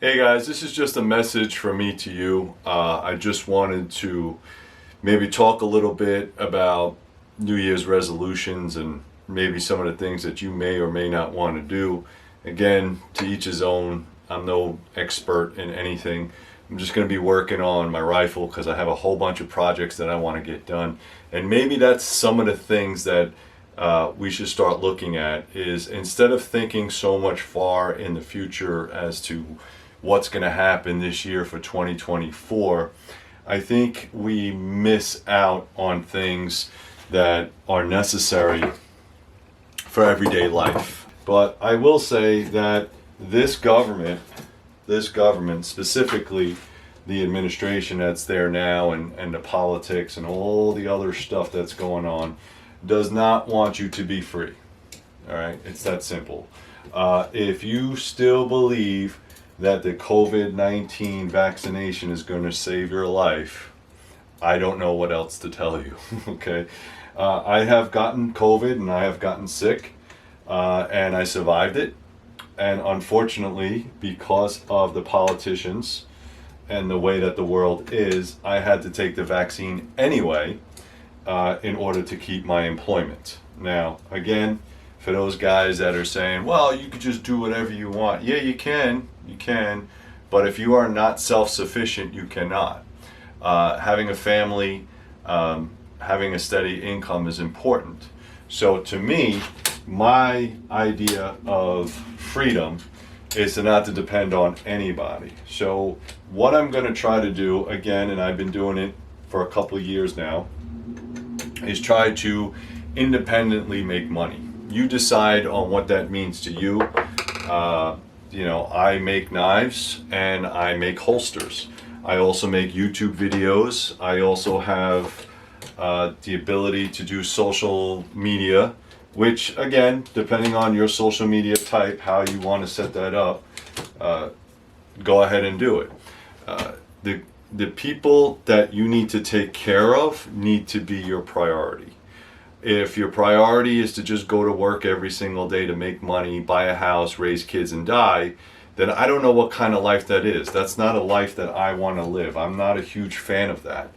Hey guys, this is just a message from me to you. I just wanted to maybe talk a little bit about New Year's resolutions and maybe some of the things that you may or may not want to do. Again, to each his own. I'm no expert in anything. I'm just going to be working on my rifle because I have a whole bunch of projects that I want to get done. And maybe that's some of the things that we should start looking at, is instead of thinking so much far in the future as to what's going to happen this year for 2024, I think we miss out on things that are necessary for everyday life. But I will say that this government, specifically the administration that's there now, and the politics and all the other stuff that's going on, does not want you to be free. All right, it's that simple. If you still believe that the COVID-19 vaccination is going to save your life, I don't know what else to tell you. Okay, I have gotten COVID and I have gotten sick, and I survived it. And unfortunately, because of the politicians and the way that the world is, I had to take the vaccine anyway, in order to keep my employment. Now, again, for those guys that are saying, well, you could just do whatever you want. Yeah, you can, but if you are not self-sufficient, you cannot. Having a family, having a steady income is important. So to me, my idea of freedom is to not to depend on anybody. So what I'm going to try to do, again, and I've been doing it for a couple of years now, is try to independently make money. You decide on what that means to you. I make knives and I make holsters. I also make YouTube videos. I also have the ability to do social media, which, again, depending on your social media type, how you want to set that up, go ahead and do it. The people that you need to take care of need to be your priority. If your priority is to just go to work every single day to make money, buy a house, raise kids, and die, then I don't know what kind of life that is. That's not a life that I want to live. I'm not a huge fan of that.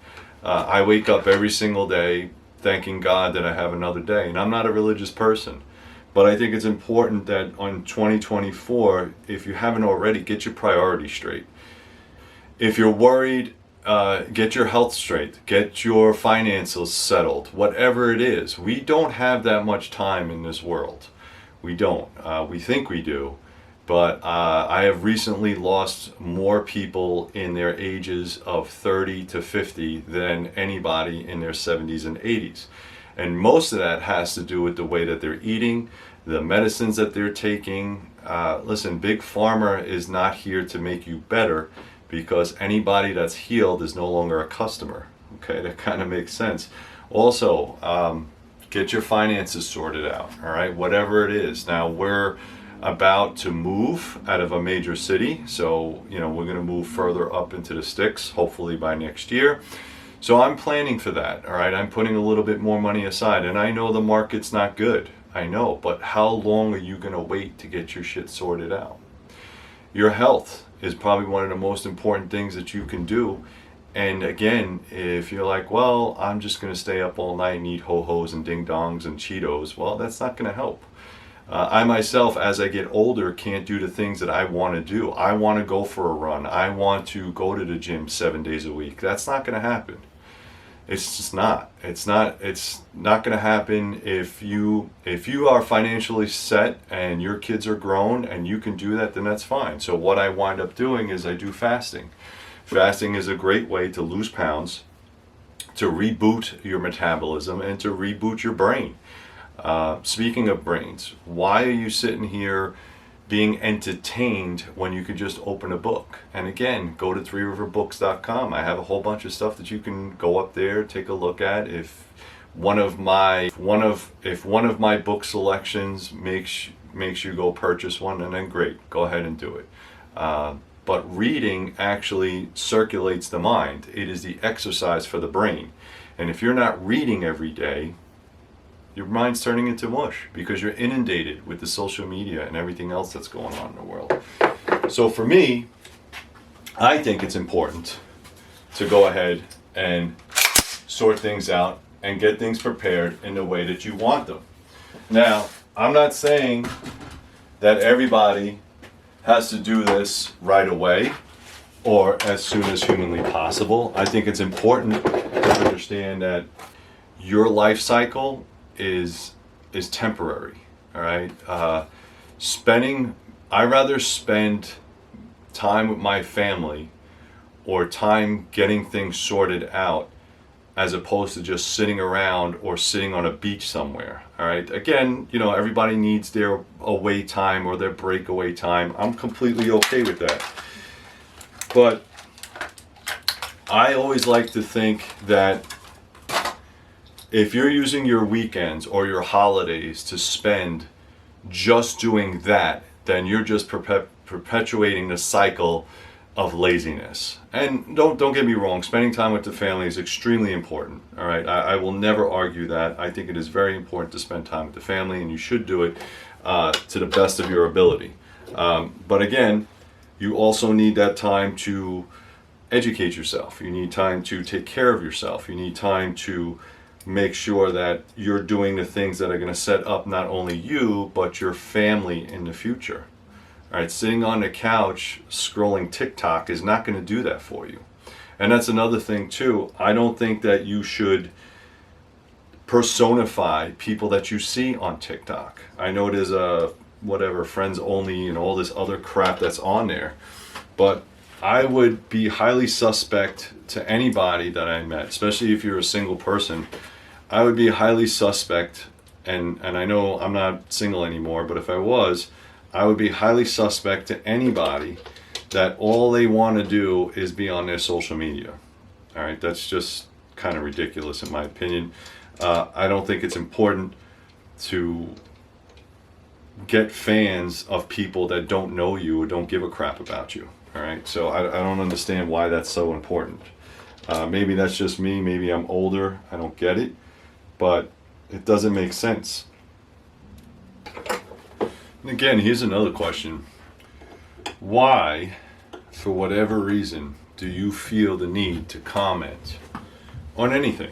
I wake up every single day thanking God that I have another day, and I'm not a religious person. But I think it's important that on 2024, if you haven't already, get your priorities straight. If you're worried, get your health straight, get your finances settled, whatever it is. We don't have that much time in this world. We don't. We think we do. But I have recently lost more people in their ages of 30 to 50 than anybody in their 70s and 80s. And most of that has to do with the way that they're eating, the medicines that they're taking. Listen, Big Pharma is not here to make you better, because anybody that's healed is no longer a customer. Okay, that kind of makes sense. Also, get your finances sorted out, all right, whatever it is. Now, we're about to move out of a major city, so, we're going to move further up into the sticks, hopefully by next year. So I'm planning for that, all right? I'm putting a little bit more money aside, and I know the market's not good. I know, but how long are you going to wait to get your shit sorted out? Your health is probably one of the most important things that you can do. And again, if you're like, well, I'm just going to stay up all night and eat ho-hos and ding-dongs and Cheetos, well, that's not going to help. I myself, as I get older, can't do the things that I want to do. I want to go for a run. I want to go to the gym 7 days a week. That's not going to happen. It's just not. It's not going to happen. If you are financially set and your kids are grown and you can do that, then that's fine. So what I wind up doing is I do fasting. Fasting is a great way to lose pounds, to reboot your metabolism, and to reboot your brain. Speaking of brains, why are you sitting here being entertained when you could just open a book? And again, go to threeriverbooks.com. I have a whole bunch of stuff that you can go up there, take a look at. If one of my book selections makes you go purchase one, and then great, go ahead and do it. But reading actually circulates the mind. It is the exercise for the brain. And if you're not reading every day, your mind's turning into mush because you're inundated with the social media and everything else that's going on in the world. So for me, I think it's important to go ahead and sort things out and get things prepared in the way that you want them. Now, I'm not saying that everybody has to do this right away or as soon as humanly possible. I think it's important to understand that your life cycle is temporary. All right. I rather spend time with my family or time getting things sorted out as opposed to just sitting around or sitting on a beach somewhere. All right. Again, everybody needs their away time or their breakaway time. I'm completely okay with that. But I always like to think that if you're using your weekends or your holidays to spend just doing that, then you're just perpetuating the cycle of laziness. And don't get me wrong, spending time with the family is extremely important. All right, I will never argue that. I think it is very important to spend time with the family, and you should do it to the best of your ability. But again, you also need that time to educate yourself. You need time to take care of yourself. You need time to make sure that you're doing the things that are going to set up not only you, but your family in the future. All right, sitting on the couch scrolling TikTok is not going to do that for you. And that's another thing too. I don't think that you should personify people that you see on TikTok. I know there's friends only and all this other crap that's on there, but I would be highly suspect to anybody that I met, especially if you're a single person. I would be highly suspect, and I know I'm not single anymore, but if I was, I would be highly suspect to anybody that all they want to do is be on their social media. All right, that's just kind of ridiculous in my opinion. I don't think it's important to get fans of people that don't know you or don't give a crap about you. All right, so I don't understand why that's so important. Maybe that's just me. Maybe I'm older. I don't get it, but it doesn't make sense. And again, here's another question. Why, for whatever reason, do you feel the need to comment on anything?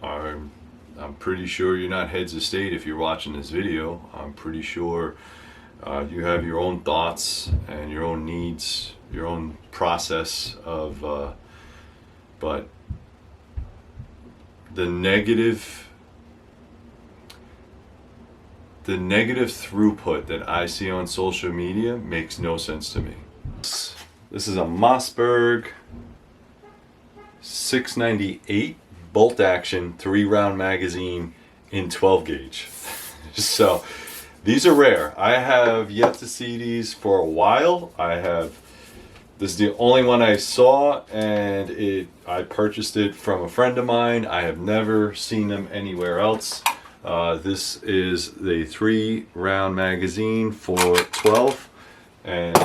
I'm pretty sure you're not heads of state if you're watching this video. I'm pretty sure you have your own thoughts and your own needs, your own process of, but the negative throughput that I see on social media makes no sense to me. This is a Mossberg 698 bolt action 3-round magazine in 12 gauge. So these are rare. I have yet to see these for a while. This is the only one I saw, and I purchased it from a friend of mine. I have never seen them anywhere else. This is the 3-round magazine for 12, and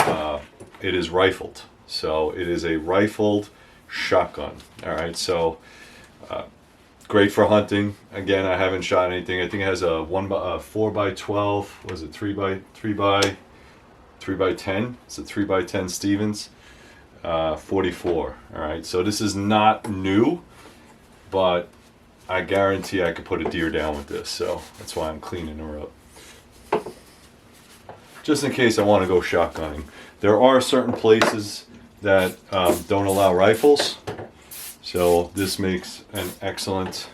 it is rifled. So it is a rifled shotgun. All right, so great for hunting. Again, I haven't shot anything. I think it has a 4x12. Was it 3x10? It's a 3x10 Stevens 44. All right, so this is not new, but I guarantee I could put a deer down with this, so that's why I'm cleaning her up. Just in case I want to go shotgunning. There are certain places that don't allow rifles, so this makes an excellent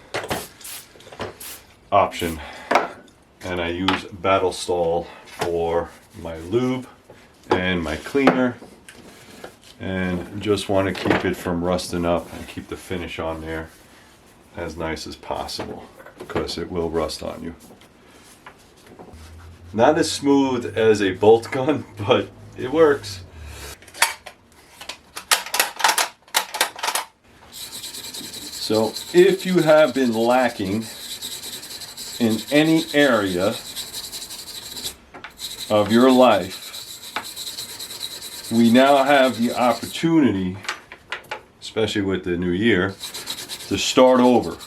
option. And I use Battle Stall for my lube and my cleaner, and just want to keep it from rusting up and keep the finish on there as nice as possible, because it will rust on you. Not as smooth as a bolt gun, but it works. So if you have been lacking in any area of your life, we now have the opportunity, especially with the new year, to start over.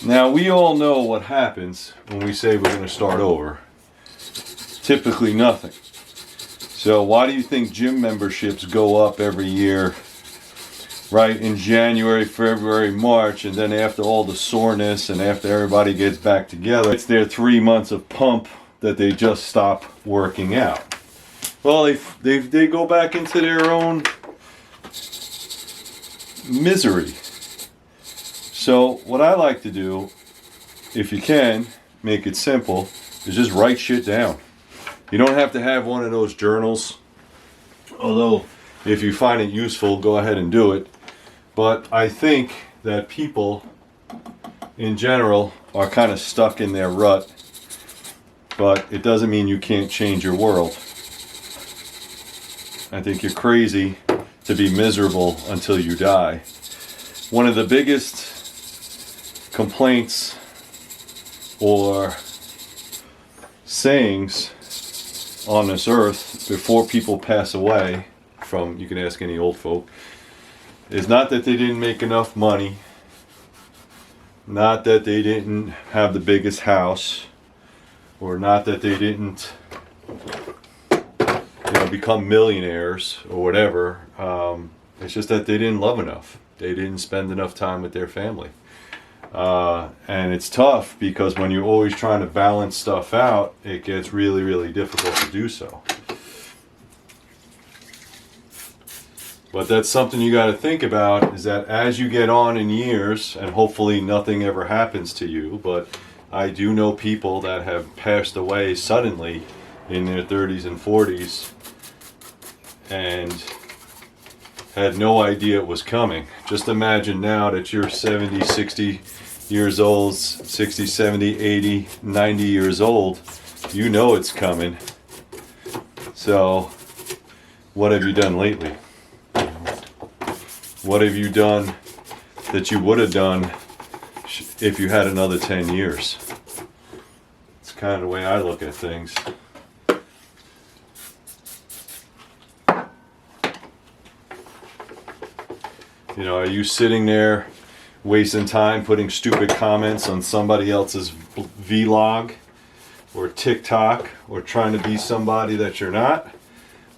Now, we all know what happens when we say we're going to start over. Typically nothing. So why do you think gym memberships go up every year, right, in January, February, March, and then after all the soreness and after everybody gets back together, it's their 3 months of pump that they just stop working out? Well, they go back into their own misery. So what I like to do, if you can, make it simple, is just write shit down. You don't have to have one of those journals, although if you find it useful, go ahead and do it. But I think that people in general are kind of stuck in their rut, but it doesn't mean you can't change your world. I think you're crazy to be miserable until you die. One of the biggest complaints or sayings on this earth before people pass away, from, you can ask any old folk, is not that they didn't make enough money, not that they didn't have the biggest house, or not that they didn't become millionaires or whatever. It's just that they didn't love enough. They didn't spend enough time with their family. And it's tough because when you're always trying to balance stuff out, it gets really, really difficult to do so. But that's something you got to think about, is that as you get on in years, and hopefully nothing ever happens to you, but I do know people that have passed away suddenly in their 30s and 40s and had no idea it was coming. Just imagine now that you're 70, 60 years old, 60, 70, 80, 90 years old, you know it's coming. So what have you done lately? What have you done that you would have done if you had another 10 years? It's kind of the way I look at things. You know, are you sitting there wasting time putting stupid comments on somebody else's vlog or TikTok, or trying to be somebody that you're not?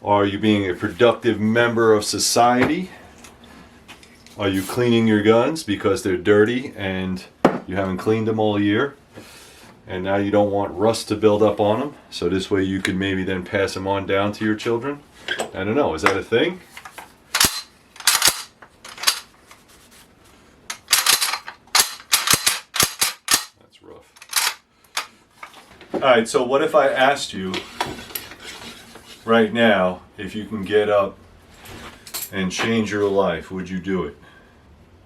Or are you being a productive member of society? Are you cleaning your guns because they're dirty and you haven't cleaned them all year, and now you don't want rust to build up on them, so this way you can maybe then pass them on down to your children? I don't know, is that a thing? Alright, so what if I asked you right now if you can get up and change your life? Would you do it?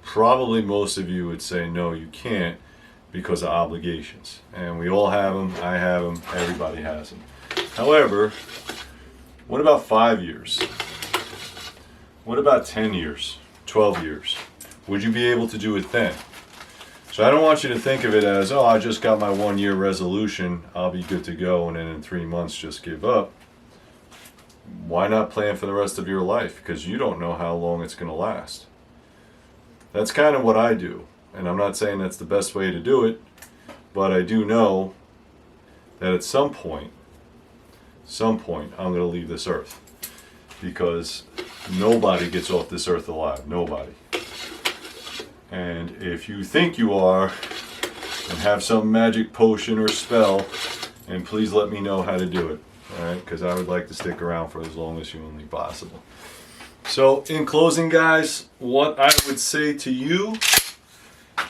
Probably most of you would say no, you can't, because of obligations. And we all have them, I have them, everybody has them. However, what about 5 years? What about 10 years? 12 years? Would you be able to do it then? So I don't want you to think of it as, oh, I just got my 1 year resolution, I'll be good to go, and then in 3 months just give up. Why not plan for the rest of your life? Because you don't know how long it's going to last. That's kind of what I do. And I'm not saying that's the best way to do it, but I do know that at some point, I'm going to leave this earth. Because nobody gets off this earth alive. Nobody. And if you think you are and have some magic potion or spell, and please let me know how to do it. Alright, because I would like to stick around for as long as humanly possible. So in closing, guys, what I would say to you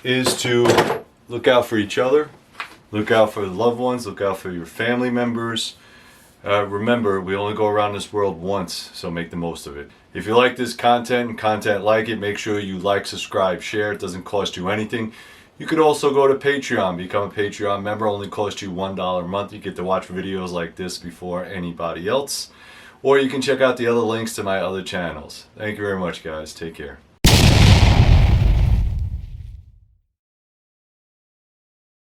is to look out for each other, look out for loved ones, look out for your family members. Remember, we only go around this world once, so make the most of it. If you like this content and content like it, make sure you like, subscribe, share. It doesn't cost you anything. You could also go to Patreon, become a Patreon member. Only costs you $1 a month. You get to watch videos like this before anybody else. Or you can check out the other links to my other channels. Thank you very much, guys. Take care.